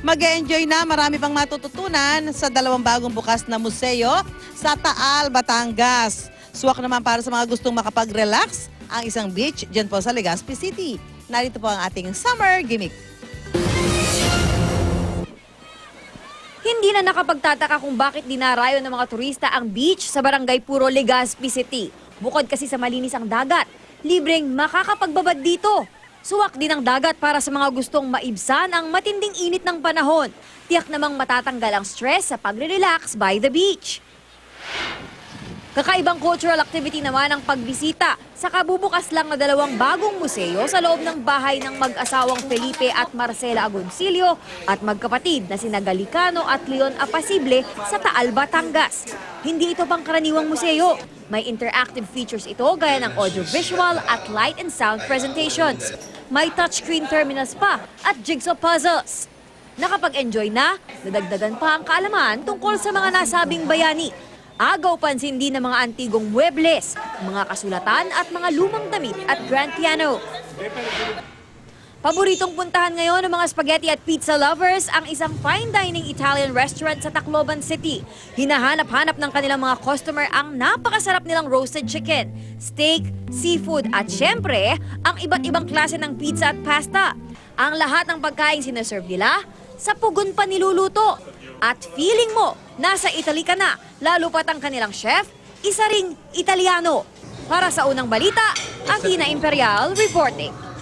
Mag-e-enjoy na, marami pang matututunan sa dalawang bagong bukas na museo sa Taal, Batangas. Suwak naman para sa mga gustong makapag-relax ang isang beach dyan po sa Legazpi City. Narito po ang ating summer gimmick. Hindi na nakapagtataka kung bakit dinarayo ng mga turista ang beach sa Barangay Puro, Legazpi City. Bukod kasi sa malinis ang dagat, libreng makakapagbabad dito. Suwak din ang dagat para sa mga gustong maibsan ang matinding init ng panahon. Tiyak namang matatanggal ang stress sa pagre-relax by the beach. Kakaibang cultural activity naman ang pagbisita sa kabubukas lang na dalawang bagong museo sa loob ng bahay ng mag-asawang Felipe at Marcela Agoncillo at magkapatid na sina Galicano at Leon Apasible sa Taal, Batangas. Hindi ito pangkaraniwang museo. May interactive features ito gaya ng audiovisual at light and sound presentations. May touchscreen terminals pa at jigsaw puzzles. Nakapag-enjoy na, nadagdagan pa ang kaalaman tungkol sa mga nasabing bayani. Agaw pansin din ng mga antigong muebles, mga kasulatan at mga lumang damit at grand piano. Paboritong puntahan ngayon ng mga spaghetti at pizza lovers ang isang fine dining Italian restaurant sa Tacloban City. Hinahanap-hanap ng kanilang mga customer ang napakasarap nilang roasted chicken, steak, seafood at syempre ang iba't ibang klase ng pizza at pasta. Ang lahat ng pagkain sinaserve nila sa pugon pa niluluto. At feeling mo, nasa Italy ka na, lalo pat ang kanilang chef, isa ring Italiano. Para sa unang balita, Athena Imperial reporting.